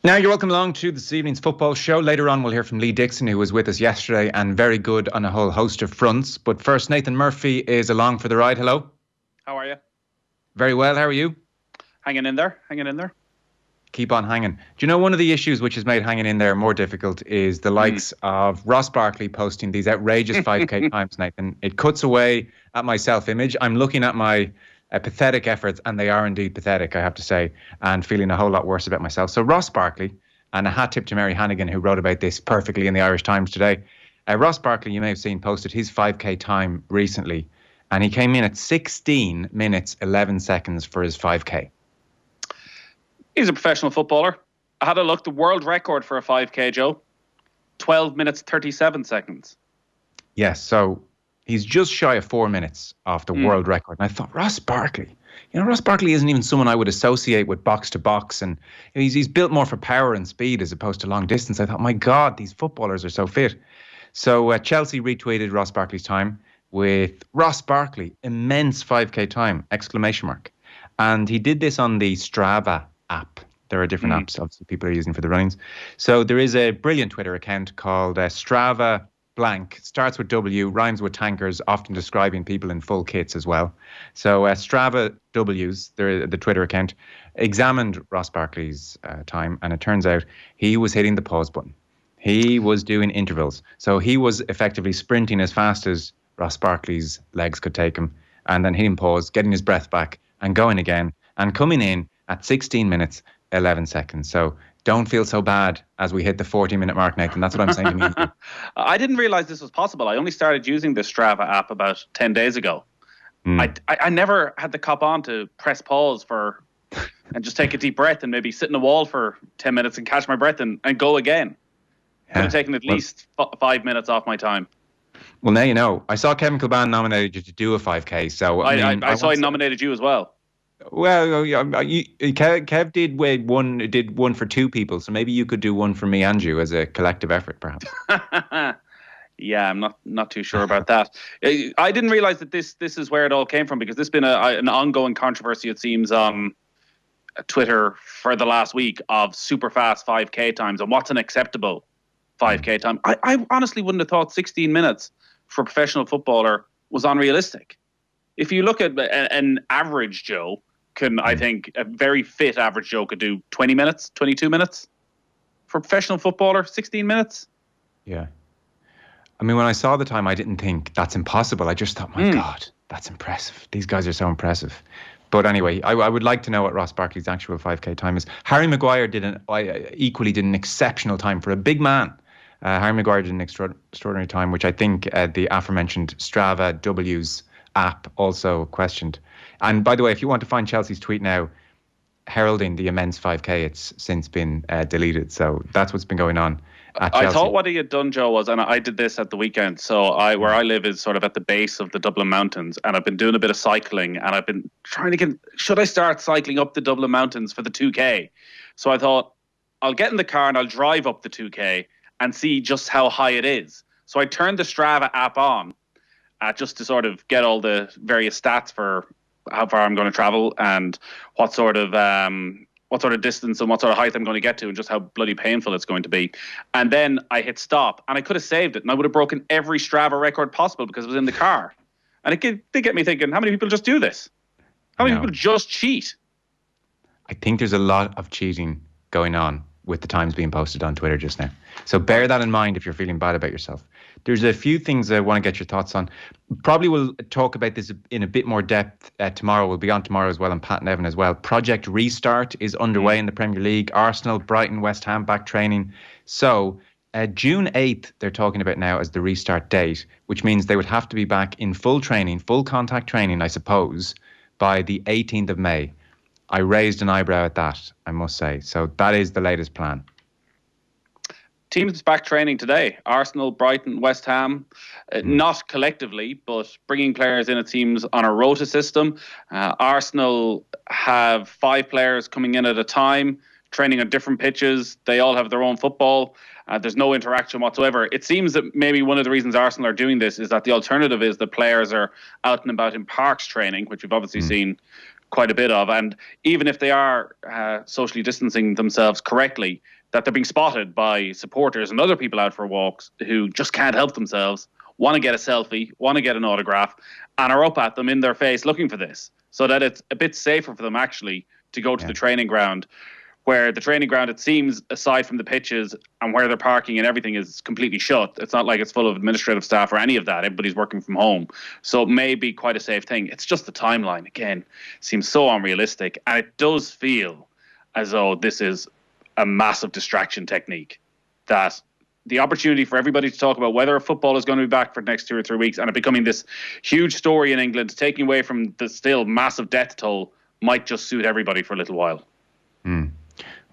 Now, you're welcome along to this evening's football show. Later on, we'll hear from Lee Dixon, who was with us yesterday and very good on a whole host of fronts. But first, Nathan Murphy is along for the ride. Hello. How are you? Very well. How are you? Hanging in there. Keep on hanging. Do you know one of the issues which has made hanging in there more difficult is the likes of Ross Barkley posting these outrageous 5K times, Nathan? It cuts away at my self-image. I'm looking at my pathetic efforts, and they are indeed pathetic, I have to say, and feeling a whole lot worse about myself. So Ross Barkley, and a hat tip to Mary Hannigan, who wrote about this perfectly in the Irish Times today. Ross Barkley, you may have seen, posted his 5K time recently, and he came in at 16 minutes, 11 seconds for his 5K. He's a professional footballer. I had a look. The world record for a 5K, Joe, 12 minutes, 37 seconds. Yes, so he's just shy of 4 minutes off the world record. And I thought, Ross Barkley. Ross Barkley isn't even someone I would associate with box to box. And he's built more for power and speed as opposed to long distance. I thought, my God, these footballers are so fit. So Chelsea retweeted Ross Barkley's time with Ross Barkley, immense 5K time, ! And he did this on the Strava app. There are different apps, obviously, people are using for the runnings. So there is a brilliant Twitter account called Strava blank, starts with W, rhymes with tankers, often describing people in full kits as well. So Strava W's, the Twitter account, examined Ross Barkley's time, and it turns out he was hitting the pause button. He was doing intervals. So he was effectively sprinting as fast as Ross Barkley's legs could take him, and then hitting pause, getting his breath back, and going again, and coming in at 16 minutes, 11 seconds. So don't feel so bad as we hit the 40-minute mark, Nathan. That's what I'm saying to me. I didn't realize this was possible. I only started using the Strava app about 10 days ago. I never had the cop on to press pause and just take a deep breath and maybe sit in a wall for 10 minutes and catch my breath and go again. It would have taken at least 5 minutes off my time. Well, now you know. I saw Kevin Kilbane nominated you to do a 5K. So I saw he nominated you as well. Well, Kev did one for two people, so maybe you could do one for me and you as a collective effort, perhaps. Yeah, I'm not too sure about that. I didn't realize that this is where it all came from, because there's been an ongoing controversy, it seems, on Twitter for the last week of super fast 5K times and what's an acceptable 5K time. I honestly wouldn't have thought 16 minutes for a professional footballer was unrealistic. If you look at an average Joe, I think a very fit average Joe could do 20 minutes, 22 minutes. For a professional footballer, 16 minutes. Yeah. I mean, when I saw the time, I didn't think that's impossible. I just thought, my God, that's impressive. These guys are so impressive. But anyway, I would like to know what Ross Barkley's actual 5K time is. Harry Maguire equally did an exceptional time for a big man. Harry Maguire did an extraordinary time, which I think the aforementioned Strava W's app also questioned. And by the way, if you want to find Chelsea's tweet now heralding the immense 5K, it's since been deleted. So that's what's been going on at Chelsea. I thought what he had done, Joe, was, and I did this at the weekend. So where I live is sort of at the base of the Dublin Mountains, and I've been doing a bit of cycling, and I've been trying to should I start cycling up the Dublin Mountains for the 2K? So I thought, I'll get in the car and I'll drive up the 2K and see just how high it is. So I turned the Strava app on just to sort of get all the various stats for how far I'm going to travel and what sort of distance and what sort of height I'm going to get to and just how bloody painful it's going to be. And then I hit stop, and I could have saved it, and I would have broken every Strava record possible because it was in the car. And it did get me thinking, how many people just do this? How many people just cheat? I think there's a lot of cheating going on with the times being posted on Twitter just now. So bear that in mind if you're feeling bad about yourself. There's a few things I want to get your thoughts on. Probably we'll talk about this in a bit more depth tomorrow. We'll be on tomorrow as well, and Pat and Evan as well. Project Restart is underway in the Premier League. Arsenal, Brighton, West Ham back training. So June 8th, they're talking about now as the restart date, which means they would have to be back in full training, full contact training, I suppose, by the 18th of May. I raised an eyebrow at that, I must say. So that is the latest plan. Teams back training today. Arsenal, Brighton, West Ham, not collectively, but bringing players in, it seems, on a rota system. Arsenal have 5 players coming in at a time, training on different pitches. They all have their own football. There's no interaction whatsoever. It seems that maybe one of the reasons Arsenal are doing this is that the alternative is that players are out and about in parks training, which we've obviously seen quite a bit of. And even if they are socially distancing themselves correctly, that they're being spotted by supporters and other people out for walks who just can't help themselves, want to get a selfie, want to get an autograph, and are up at them in their face looking for this, so that it's a bit safer for them actually to go to the training ground, where the training ground, it seems, aside from the pitches and where they're parking and everything, is completely shut. It's not like it's full of administrative staff or any of that. Everybody's working from home. So it may be quite a safe thing. It's just the timeline, again, seems so unrealistic. And it does feel as though this is a massive distraction technique, that the opportunity for everybody to talk about whether football is going to be back for the next 2 or 3 weeks and it becoming this huge story in England, taking away from the still massive death toll, might just suit everybody for a little while.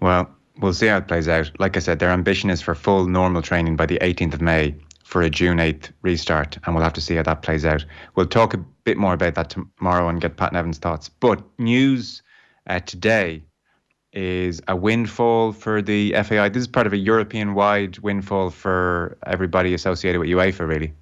Well, we'll see how it plays out. Like I said, their ambition is for full normal training by the 18th of May for a June 8th restart, and we'll have to see how that plays out. We'll talk a bit more about that tomorrow and get Pat Nevin's thoughts. But news today is a windfall for the FAI. This is part of a European-wide windfall for everybody associated with UEFA, really.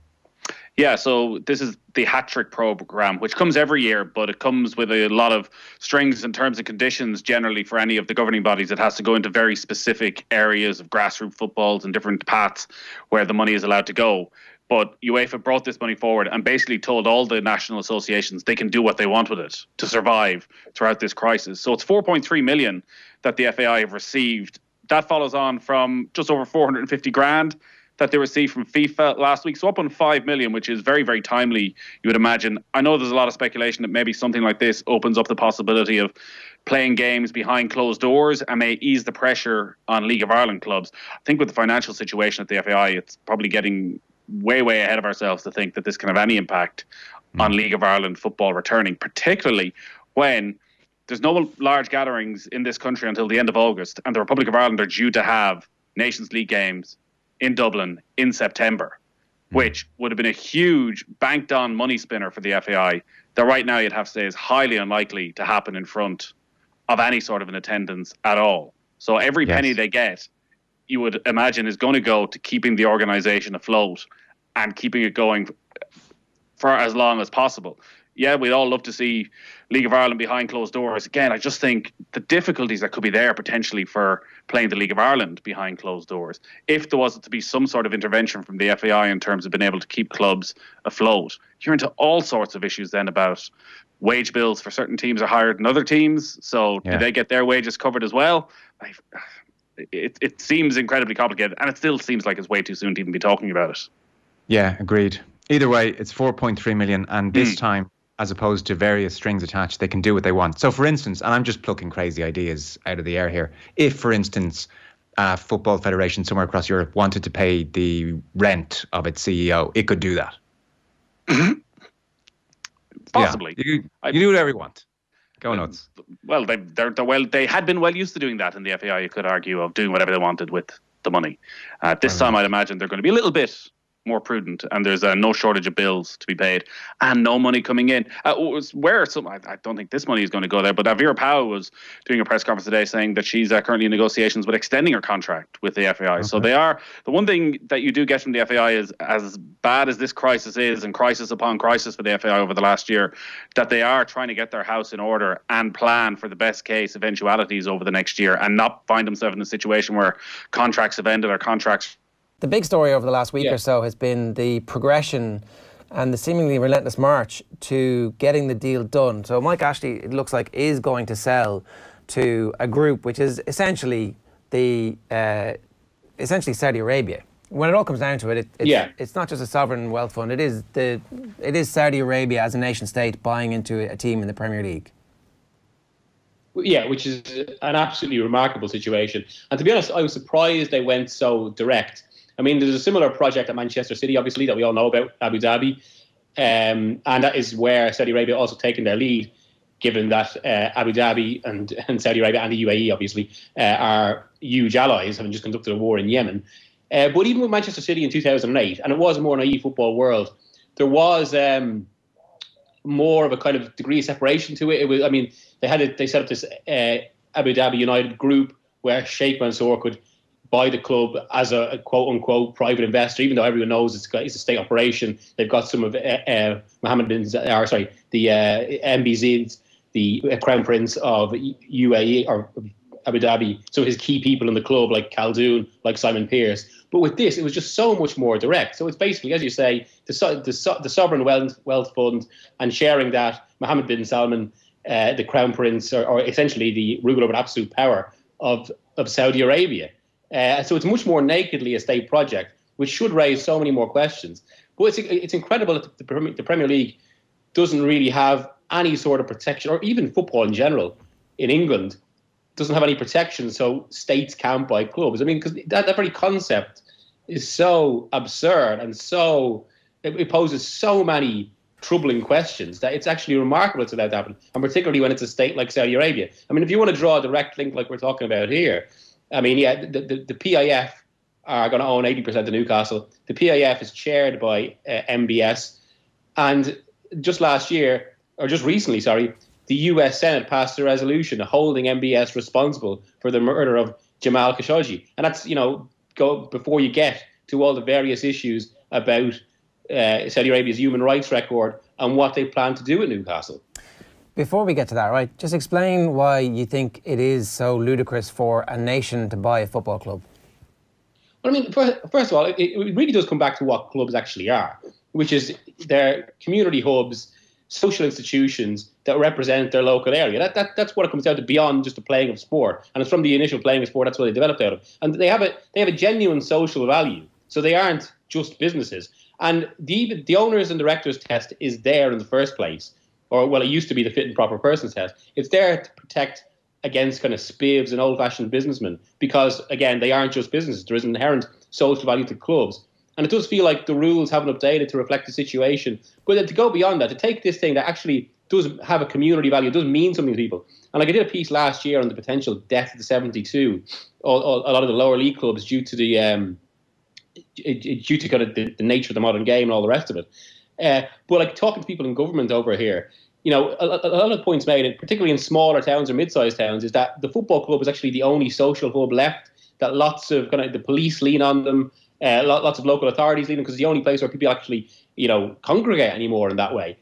Yeah, so this is the hat-trick programme, which comes every year, but it comes with a lot of strings and terms and conditions generally for any of the governing bodies. It has to go into very specific areas of grassroots footballs and different paths where the money is allowed to go. But UEFA brought this money forward and basically told all the national associations they can do what they want with it to survive throughout this crisis. So it's 4.3 million that the FAI have received. That follows on from just over 450 grand that they received from FIFA last week. So up on 5 million, which is very, very timely, you would imagine. I know there's a lot of speculation that maybe something like this opens up the possibility of playing games behind closed doors and may ease the pressure on League of Ireland clubs. I think with the financial situation at the FAI, it's probably getting way, way ahead of ourselves to think that this can have any impact on League of Ireland football returning, particularly when there's no large gatherings in this country until the end of August, and the Republic of Ireland are due to have Nations League games in Dublin in September, which would have been a huge banked on money spinner for the FAI that right now you'd have to say is highly unlikely to happen in front of any sort of an attendance at all. So every penny they get, you would imagine, is going to go to keeping the organisation afloat and keeping it going for as long as possible. Yeah, we'd all love to see League of Ireland behind closed doors. Again, I just think the difficulties that could be there potentially for playing the League of Ireland behind closed doors, if there was to be some sort of intervention from the FAI in terms of being able to keep clubs afloat, you're into all sorts of issues then about wage bills for certain teams are higher than other teams. So do they get their wages covered as well? It seems incredibly complicated, and it still seems like it's way too soon to even be talking about it. Yeah, agreed. Either way, it's 4.3 million, and this time, as opposed to various strings attached, they can do what they want. So, for instance, and I'm just plucking crazy ideas out of the air here, if, for instance, a football federation somewhere across Europe wanted to pay the rent of its CEO, it could do that. Possibly. Yeah, you do whatever you want. Go nuts. Well, they had been well used to doing that in the FAI, you could argue, of doing whatever they wanted with the money. This time, I'd imagine they're going to be a little bit more prudent, and there's no shortage of bills to be paid and no money coming in. I don't think this money is going to go there, but Vera Pauw was doing a press conference today saying that she's currently in negotiations with extending her contract with the FAI. Okay. So they are, the one thing that you do get from the FAI is, as bad as this crisis is, and crisis upon crisis for the FAI over the last year, that they are trying to get their house in order and plan for the best case eventualities over the next year and not find themselves in a situation where contracts have ended or contracts. The big story over the last week or so has been the progression and the seemingly relentless march to getting the deal done. So Mike Ashley, it looks like, is going to sell to a group which is essentially Saudi Arabia. When it all comes down to it, it's not just a sovereign wealth fund. It is Saudi Arabia as a nation state buying into a team in the Premier League. Yeah, which is an absolutely remarkable situation. And to be honest, I was surprised they went so direct. I mean, there's a similar project at Manchester City, obviously, that we all know about, Abu Dhabi. And that is where Saudi Arabia also taken their lead, given that Abu Dhabi and Saudi Arabia and the UAE, obviously, are huge allies, having just conducted a war in Yemen. But even with Manchester City in 2008, and it was a more naive football world, there was more of a kind of degree of separation to it. It was, I mean, they set up this Abu Dhabi United group where Sheikh Mansour could buy the club as a quote-unquote private investor, even though everyone knows it's a state operation. They've got some of the MBZ's the Crown Prince of UAE or Abu Dhabi, some of his key people in the club like Khaldoon, like Simon Pearce. But with this, it was just so much more direct. So it's basically, as you say, the Sovereign Wealth Fund, and sharing that, Mohammed bin Salman, the Crown Prince, or essentially the ruler with absolute power of Saudi Arabia. So it's much more nakedly a state project, which should raise so many more questions. But it's incredible that the Premier League doesn't really have any sort of protection, or even football in general in England doesn't have any protection, so states can't buy clubs. I mean, because that very concept is so absurd, and it poses so many troubling questions that it's actually remarkable it's allowed to happen, and particularly when it's a state like Saudi Arabia. I mean, if you want to draw a direct link like we're talking about here, I mean, yeah, the PIF are going to own 80% of Newcastle. The PIF is chaired by MBS, and just recently, the US Senate passed a resolution holding MBS responsible for the murder of Jamal Khashoggi. And that's, go before you get to all the various issues about Saudi Arabia's human rights record and what they plan to do at Newcastle. Before we get to that, right, just explain why you think it is so ludicrous for a nation to buy a football club. Well, I mean, first of all, it really does come back to what clubs actually are, which is they're community hubs, social institutions that represent their local area. That's what it comes down to, beyond just the playing of sport. And it's from the initial playing of sport, that's what they developed out of. And they have a genuine social value. So they aren't just businesses. And the owners and directors test is there in the first place. Or, well, it used to be the fit and proper persons test. It's there to protect against kind of spivs and old-fashioned businessmen, because, again, they aren't just businesses. There is an inherent social value to clubs. And it does feel like the rules haven't updated to reflect the situation. But then to go beyond that, to take this thing that actually does have a community value, does mean something to people. And like I did a piece last year on the potential death of the 72, a lot of the lower league clubs due to the kind of the nature of the modern game and all the rest of it. But like talking to people in government over here, a lot of points made, particularly in smaller towns or mid-sized towns, is that the football club is actually the only social hub left, that lots of kind of the police lean on them, lots of local authorities lean on them, because it's the only place where people actually, congregate anymore in that way.